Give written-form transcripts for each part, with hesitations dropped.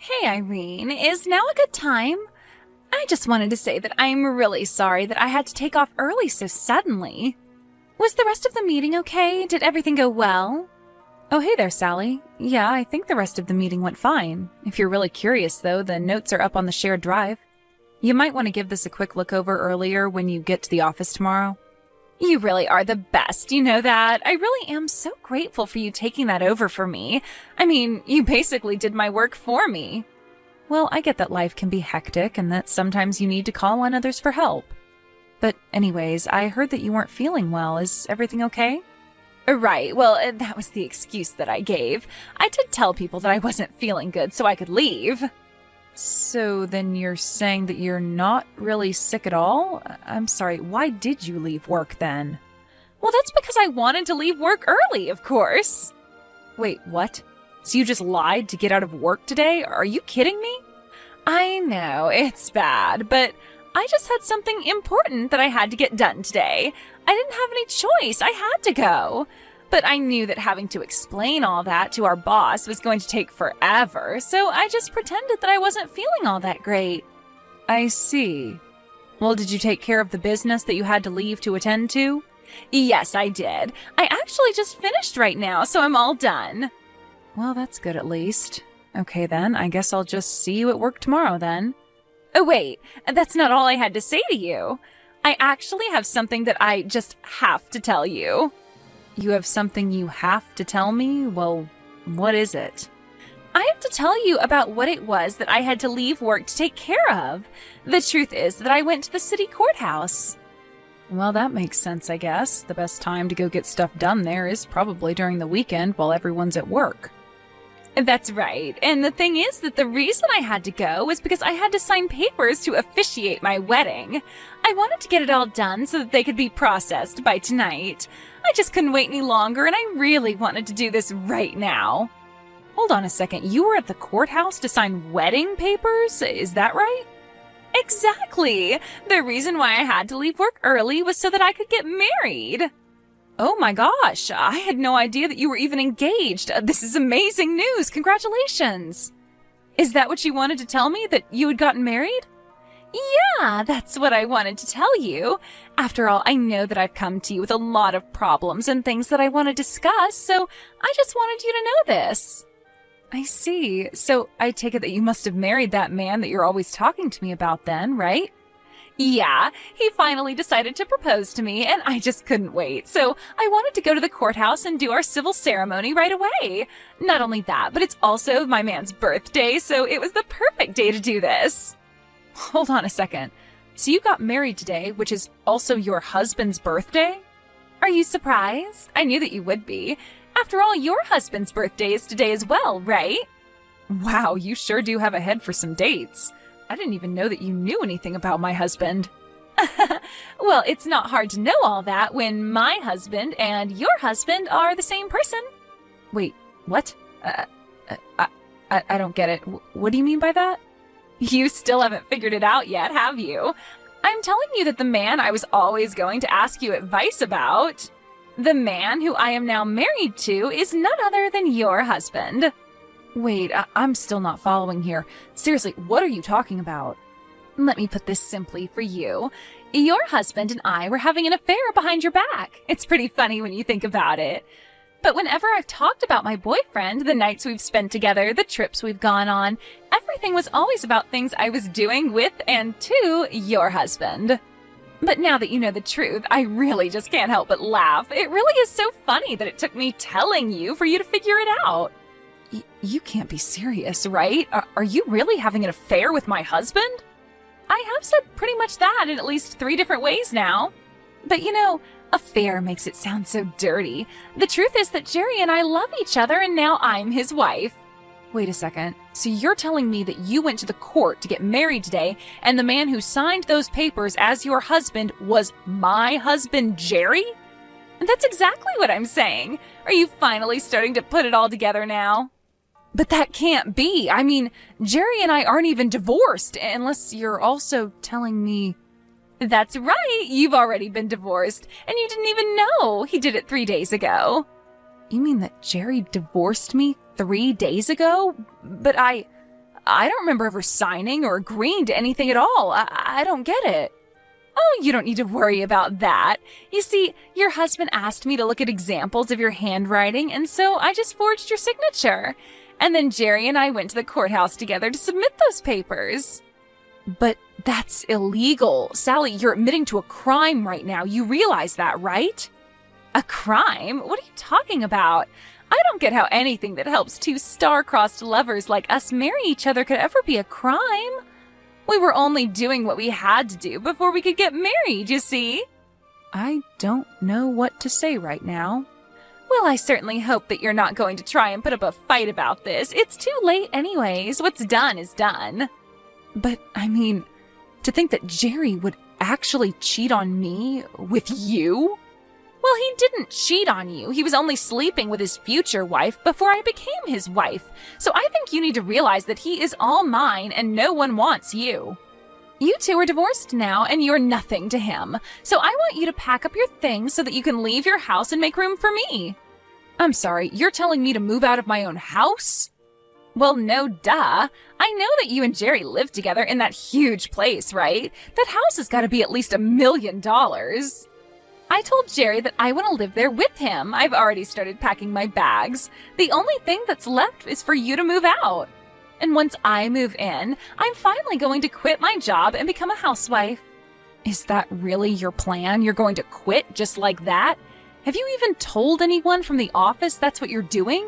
Hey Irene, is now a good time? I just wanted to say that I'm really sorry that I had to take off early so suddenly. Was the rest of the meeting okay? Did everything go well? Oh, hey there, Sally. Yeah, I think the rest of the meeting went fine. If you're really curious, though, the notes are up on the shared drive. You might want to give this a quick look over earlier when you get to the office tomorrow. You really are the best, you know that. I really am so grateful for you taking that over for me. I mean, you basically did my work for me. Well, I get that life can be hectic and that sometimes you need to call on others for help. But anyways, I heard that you weren't feeling well. Is everything okay? Right, well, that was the excuse that I gave. I did tell people that I wasn't feeling good so I could leave. So then you're saying that you're not really sick at all? I'm sorry, why did you leave work then? Well, that's because I wanted to leave work early, of course. Wait, what? So you just lied to get out of work today? Are you kidding me? I know, it's bad, but I just had something important that I had to get done today. I didn't have any choice. I had to go. But I knew that having to explain all that to our boss was going to take forever, so I just pretended that I wasn't feeling all that great. I see. Well, did you take care of the business that you had to leave to attend to? Yes, I did. I actually just finished right now, so I'm all done. Well, that's good at least. Okay then, I guess I'll just see you at work tomorrow then. Oh wait, that's not all I had to say to you. I actually have something that I just have to tell you. You have something you have to tell me? Well, what is it? I have to tell you about what it was that I had to leave work to take care of. The truth is that I went to the city courthouse. Well, that makes sense, I guess. The best time to go get stuff done there is probably during the weekend while everyone's at work. That's right. And the thing is that the reason I had to go was because I had to sign papers to officiate my wedding. I wanted to get it all done so that they could be processed by tonight. I just couldn't wait any longer, and I really wanted to do this right now. Hold on a second. You were at the courthouse to sign wedding papers? Is that right? Exactly. The reason why I had to leave work early was so that I could get married. Oh my gosh, I had no idea that you were even engaged. This is amazing news. Congratulations. Is that what you wanted to tell me, that you had gotten married? Yeah, that's what I wanted to tell you. After all, I know that I've come to you with a lot of problems and things that I want to discuss, so I just wanted you to know this. I see. So I take it that you must have married that man that you're always talking to me about then, right? Yeah, he finally decided to propose to me, and I just couldn't wait. So I wanted to go to the courthouse and do our civil ceremony right away. Not only that, but it's also my man's birthday, so it was the perfect day to do this. Hold on a second. So you got married today, which is also your husband's birthday? Are you surprised? I knew that you would be. After all, your husband's birthday is today as well, right? Wow, you sure do have a head for some dates. I didn't even know that you knew anything about my husband. Well, it's not hard to know all that when my husband and your husband are the same person. Wait, what? I don't get it. What do you mean by that? You still haven't figured it out yet, have you? I'm telling you that the man I was always going to ask you advice about, the man who I am now married to, is none other than your husband. Wait, I'm still not following here. Seriously, what are you talking about? Let me put this simply for you. Your husband and I were having an affair behind your back. It's pretty funny when you think about it. But whenever I've talked about my boyfriend, the nights we've spent together, the trips we've gone on, everything was always about things I was doing with and to your husband. But now that you know the truth, I really just can't help but laugh. It really is so funny that it took me telling you for you to figure it out. You can't be serious, right? Are you really having an affair with my husband? I have said pretty much that in at least 3 different ways now. But you know, affair makes it sound so dirty. The truth is that Jerry and I love each other, and now I'm his wife. Wait a second. So you're telling me that you went to the court to get married today, and the man who signed those papers as your husband was my husband, Jerry? That's exactly what I'm saying. Are you finally starting to put it all together now? But that can't be. I mean, Jerry and I aren't even divorced, unless you're also telling me... That's right, you've already been divorced, and you didn't even know. He did it 3 days ago. You mean that Jerry divorced me 3 days ago? But I I don't remember ever signing or agreeing to anything at all. I don't get it. Oh, you don't need to worry about that. You see, your husband asked me to look at examples of your handwriting, and so I just forged your signature. And then Jerry and I went to the courthouse together to submit those papers. But that's illegal. Sally, you're admitting to a crime right now. You realize that, right? A crime? What are you talking about? I don't get how anything that helps two star-crossed lovers like us marry each other could ever be a crime. We were only doing what we had to do before we could get married, you see? I don't know what to say right now. Well, I certainly hope that you're not going to try and put up a fight about this. It's too late anyways. What's done is done. But, I mean, to think that Jerry would actually cheat on me with you? Well, he didn't cheat on you. He was only sleeping with his future wife before I became his wife. So I think you need to realize that he is all mine and no one wants you. You two are divorced now and you're nothing to him. So I want you to pack up your things so that you can leave your house and make room for me. I'm sorry, you're telling me to move out of my own house? Well, no duh. I know that you and Jerry live together in that huge place, right? That house has got to be at least $1 million. I told Jerry that I want to live there with him. I've already started packing my bags. The only thing that's left is for you to move out. And once I move in, I'm finally going to quit my job and become a housewife. Is that really your plan? You're going to quit just like that? Have you even told anyone from the office that's what you're doing?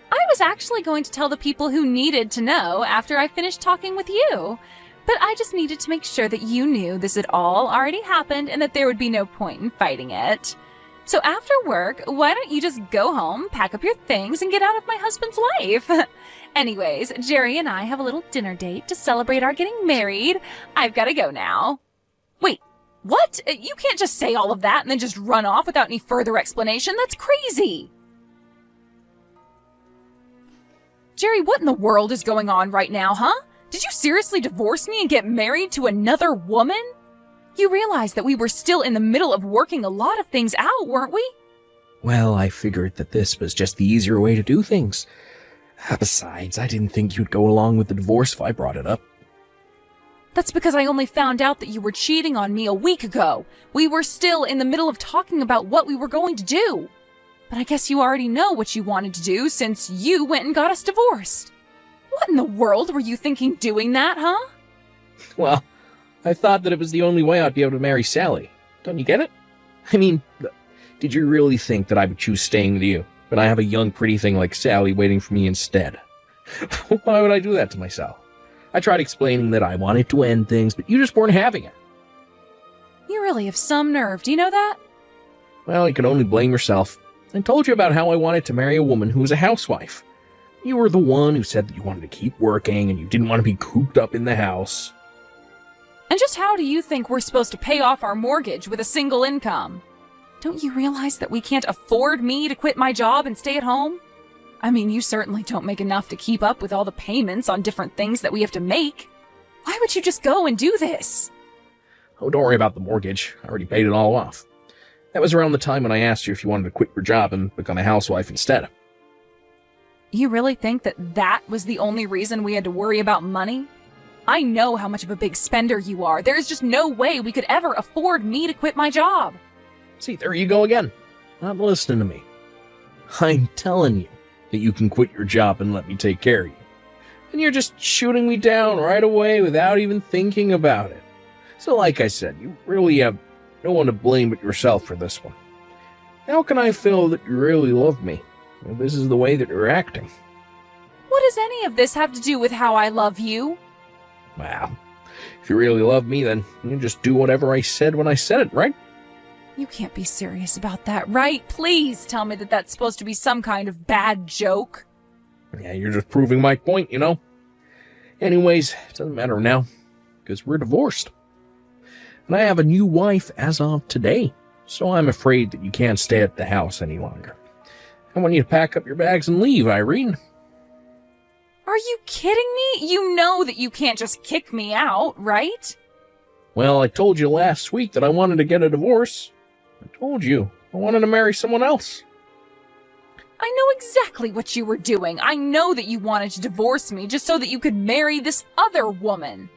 I was actually going to tell the people who needed to know after I finished talking with you. But I just needed to make sure that you knew this had all already happened and that there would be no point in fighting it. So after work, why don't you just go home, pack up your things, and get out of my husband's life? Anyways, Jerry and I have a little dinner date to celebrate our getting married. I've got to go now. Wait, what? You can't just say all of that and then just run off without any further explanation. That's crazy. Jerry, what in the world is going on right now, huh? Did you seriously divorce me and get married to another woman? You realize that we were still in the middle of working a lot of things out, weren't we? Well, I figured that this was just the easier way to do things. Besides, I didn't think you'd go along with the divorce if I brought it up. That's because I only found out that you were cheating on me a week ago. We were still in the middle of talking about what we were going to do. But I guess you already know what you wanted to do since you went and got us divorced. What in the world were you thinking doing that, huh? Well, I thought that it was the only way I'd be able to marry Sally. Don't you get it? I mean, did you really think that I would choose staying with you when I have a young, pretty thing like Sally waiting for me instead? Why would I do that to myself? I tried explaining that I wanted to end things, but you just weren't having it. You really have some nerve, do you know that? Well, you can only blame yourself. I told you about how I wanted to marry a woman who was a housewife. You were the one who said that you wanted to keep working and you didn't want to be cooped up in the house. And just how do you think we're supposed to pay off our mortgage with a single income? Don't you realize that we can't afford me to quit my job and stay at home? I mean, you certainly don't make enough to keep up with all the payments on different things that we have to make. Why would you just go and do this? Oh, don't worry about the mortgage. I already paid it all off. That was around the time when I asked you if you wanted to quit your job and become a housewife instead. You really think that that was the only reason we had to worry about money? I know how much of a big spender you are. There's just no way we could ever afford me to quit my job. See, there you go again. Not listening to me. I'm telling you that you can quit your job and let me take care of you. And you're just shooting me down right away without even thinking about it. So like I said, you really have no one to blame but yourself for this one. How can I feel that you really love me? Well, this is the way that you're acting. What does any of this have to do with how I love you? Well, if you really love me, then you just do whatever I said when I said it, right? You can't be serious about that, right? Please tell me that that's supposed to be some kind of bad joke. Yeah, you're just proving my point, you know. Anyways, it doesn't matter now, because we're divorced. And I have a new wife as of today, so I'm afraid that you can't stay at the house any longer. I want you to pack up your bags and leave, Irene. Are you kidding me? You know that you can't just kick me out, right? Well, I told you last week that I wanted to get a divorce. I told you I wanted to marry someone else. I know exactly what you were doing. I know that you wanted to divorce me just so that you could marry this other woman.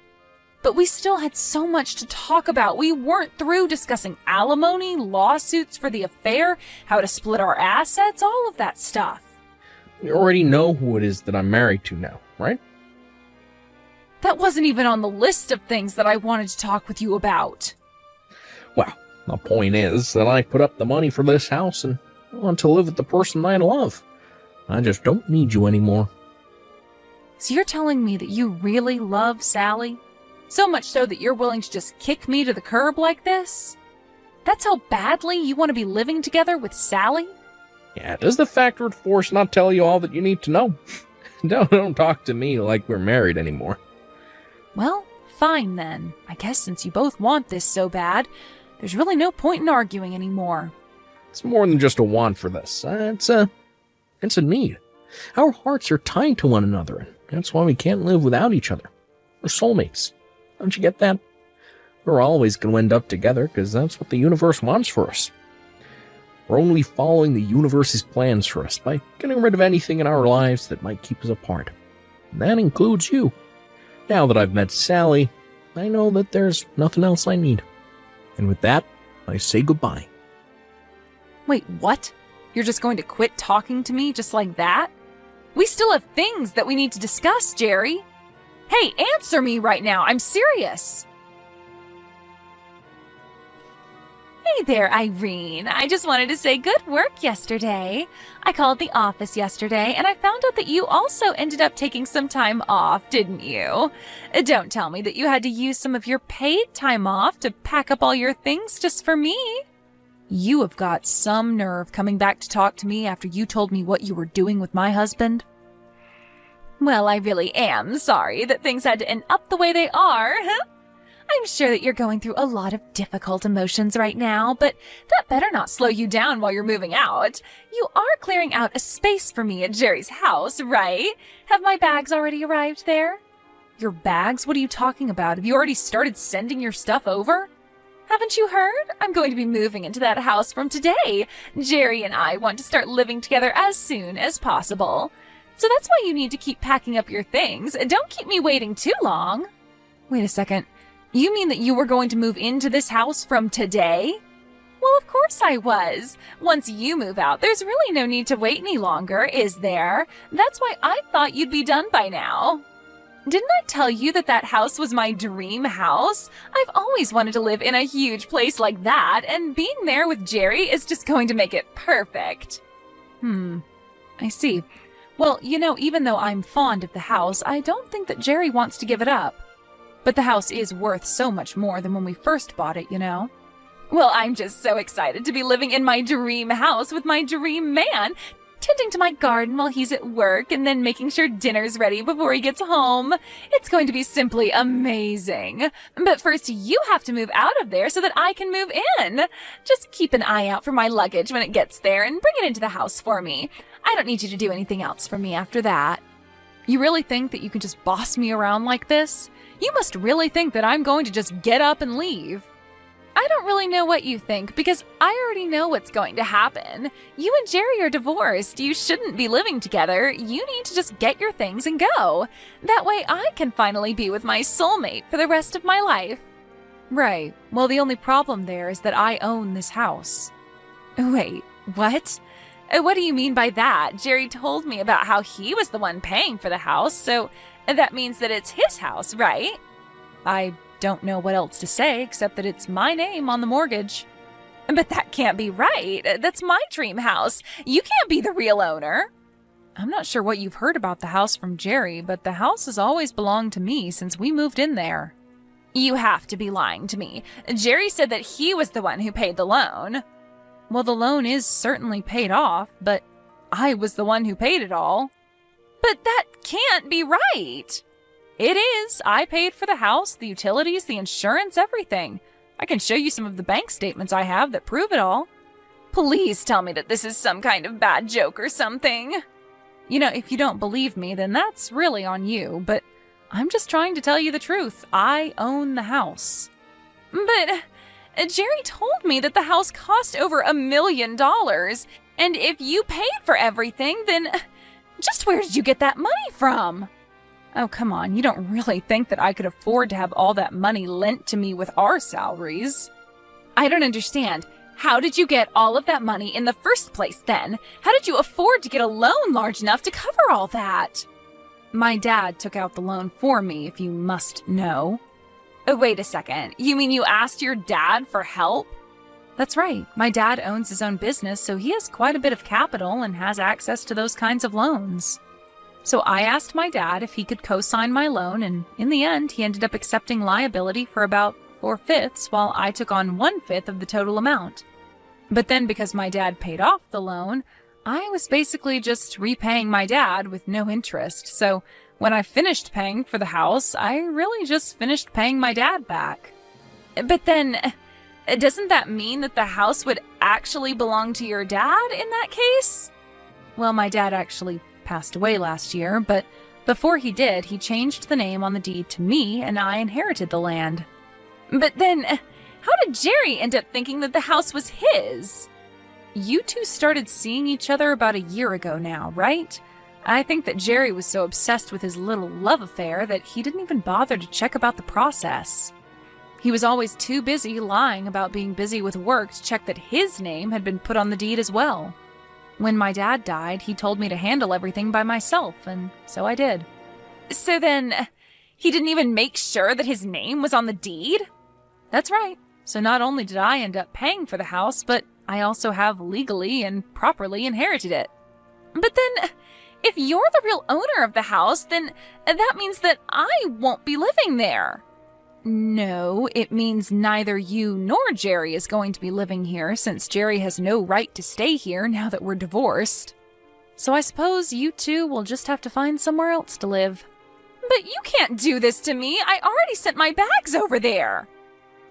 But we still had so much to talk about. We weren't through discussing alimony, lawsuits for the affair, how to split our assets, all of that stuff. You already know who it is that I'm married to now, right? That wasn't even on the list of things that I wanted to talk with you about. Well, the point is that I put up the money for this house and I want to live with the person I love. I just don't need you anymore. So you're telling me that you really love Sally? So much so that you're willing to just kick me to the curb like this? That's how badly you want to be living together with Sally? Yeah, does the factor of force not tell you all that you need to know? Don't talk to me like we're married anymore. Well, fine then. I guess since you both want this so bad, there's really no point in arguing anymore. It's more than just a want for this. It's a need. Our hearts are tied to one another, and that's why we can't live without each other. We're soulmates. Don't you get that? We're always going to end up together because that's what the universe wants for us. We're only following the universe's plans for us by getting rid of anything in our lives that might keep us apart. And that includes you. Now that I've met Sally, I know that there's nothing else I need. And with that, I say goodbye. Wait, what? You're just going to quit talking to me just like that? We still have things that we need to discuss, Jerry. Hey, answer me right now. I'm serious. Hey there, Irene. I just wanted to say good work yesterday. I called the office yesterday and I found out that you also ended up taking some time off, didn't you? Don't tell me that you had to use some of your paid time off to pack up all your things just for me. You have got some nerve coming back to talk to me after you told me what you were doing with my husband. Well, I really am sorry that things had to end up the way they are. I'm sure that you're going through a lot of difficult emotions right now, but that better not slow you down while you're moving out. You are clearing out a space for me at Jerry's house, right? Have my bags already arrived there? Your bags? What are you talking about? Have you already started sending your stuff over? Haven't you heard? I'm going to be moving into that house from today. Jerry and I want to start living together as soon as possible. So that's why you need to keep packing up your things. Don't keep me waiting too long. Wait a second. You mean that you were going to move into this house from today? Well, of course I was. Once you move out, there's really no need to wait any longer, is there? That's why I thought you'd be done by now. Didn't I tell you that that house was my dream house? I've always wanted to live in a huge place like that, and being there with Jerry is just going to make it perfect. I see. Well, you know, even though I'm fond of the house, I don't think that Jerry wants to give it up. But the house is worth so much more than when we first bought it, you know? Well, I'm just so excited to be living in my dream house with my dream man, tending to my garden while he's at work and then making sure dinner's ready before he gets home. It's going to be simply amazing. But first, you have to move out of there so that I can move in. Just keep an eye out for my luggage when it gets there and bring it into the house for me. I don't need you to do anything else for me after that. You really think that you can just boss me around like this? You must really think that I'm going to just get up and leave. I don't really know what you think, because I already know what's going to happen. You and Jerry are divorced. You shouldn't be living together. You need to just get your things and go. That way I can finally be with my soulmate for the rest of my life. Right. Well, the only problem there is that I own this house. Wait, what? What do you mean by that? Jerry told me about how he was the one paying for the house, so that means that it's his house, right? I don't know what else to say except that it's my name on the mortgage. But that can't be right. That's my dream house. You can't be the real owner. I'm not sure what you've heard about the house from Jerry, but the house has always belonged to me since we moved in there. You have to be lying to me. Jerry said that he was the one who paid the loan. Well, the loan is certainly paid off, but I was the one who paid it all. But that can't be right. It is. I paid for the house, the utilities, the insurance, everything. I can show you some of the bank statements I have that prove it all. Please tell me that this is some kind of bad joke or something. You know, if you don't believe me, then that's really on you, but I'm just trying to tell you the truth. I own the house. But Jerry told me that the house cost over $1 million, And if you paid for everything, then just where did you get that money from? Oh, come on, you don't really think that I could afford to have all that money lent to me with our salaries? I don't understand. How did you get all of that money in the first place then? How did you afford to get a loan large enough to cover all that? My dad took out the loan for me, if you must know. Oh, wait a second. You mean you asked your dad for help? That's right. My dad owns his own business, so he has quite a bit of capital and has access to those kinds of loans. So I asked my dad if he could co-sign my loan, and in the end, he ended up accepting liability for about 4/5, while I took on 1/5 of the total amount. But then because my dad paid off the loan, I was basically just repaying my dad with no interest. So when I finished paying for the house, I really just finished paying my dad back. But then, doesn't that mean that the house would actually belong to your dad in that case? Well, my dad actually passed away last year, but before he did, he changed the name on the deed to me, and I inherited the land. But then, how did Jerry end up thinking that the house was his? You two started seeing each other about a year ago now, right? I think that Jerry was so obsessed with his little love affair that he didn't even bother to check about the process. He was always too busy lying about being busy with work to check that his name had been put on the deed as well. When my dad died, he told me to handle everything by myself, and so I did. So then, he didn't even make sure that his name was on the deed? That's right. So not only did I end up paying for the house, but I also have legally and properly inherited it. But then, if you're the real owner of the house, then that means that I won't be living there. No, it means neither you nor Jerry is going to be living here, since Jerry has no right to stay here now that we're divorced. So I suppose you two will just have to find somewhere else to live. But you can't do this to me. I already sent my bags over there.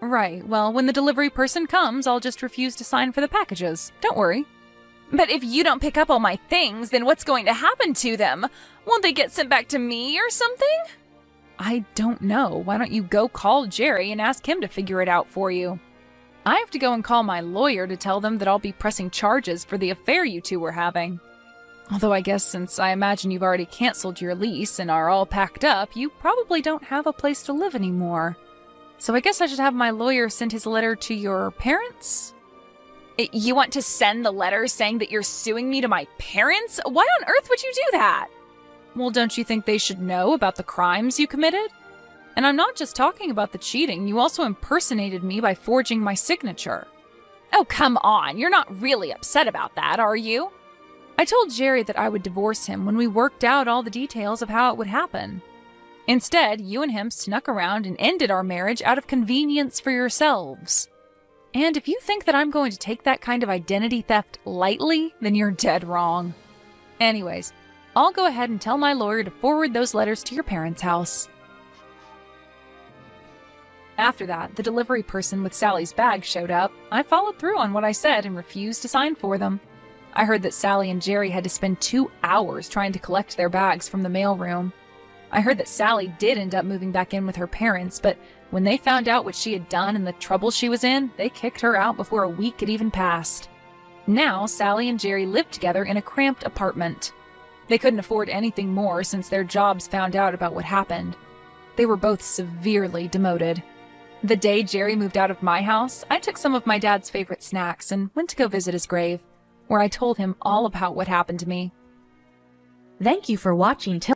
Right, well, when the delivery person comes, I'll just refuse to sign for the packages. Don't worry. But if you don't pick up all my things, then what's going to happen to them? Won't they get sent back to me or something? I don't know. Why don't you go call Jerry and ask him to figure it out for you? I have to go and call my lawyer to tell them that I'll be pressing charges for the affair you two were having. Although I guess since I imagine you've already canceled your lease and are all packed up, you probably don't have a place to live anymore. So I guess I should have my lawyer send his letter to your parents? You want to send the letter saying that you're suing me to my parents? Why on earth would you do that? Well, don't you think they should know about the crimes you committed? And I'm not just talking about the cheating, you also impersonated me by forging my signature. Oh, come on, you're not really upset about that, are you? I told Jerry that I would divorce him when we worked out all the details of how it would happen. Instead, you and him snuck around and ended our marriage out of convenience for yourselves. And if you think that I'm going to take that kind of identity theft lightly, then you're dead wrong. Anyways, I'll go ahead and tell my lawyer to forward those letters to your parents' house. After that, the delivery person with Sally's bag showed up. I followed through on what I said and refused to sign for them. I heard that Sally and Jerry had to spend 2 hours trying to collect their bags from the mailroom. I heard that Sally did end up moving back in with her parents, but when they found out what she had done and the trouble she was in, they kicked her out before a week had even passed. Now, Sally and Jerry lived together in a cramped apartment. They couldn't afford anything more since their jobs found out about what happened. They were both severely demoted. The day Jerry moved out of my house, I took some of my dad's favorite snacks and went to go visit his grave, where I told him all about what happened to me. Thank you for watching till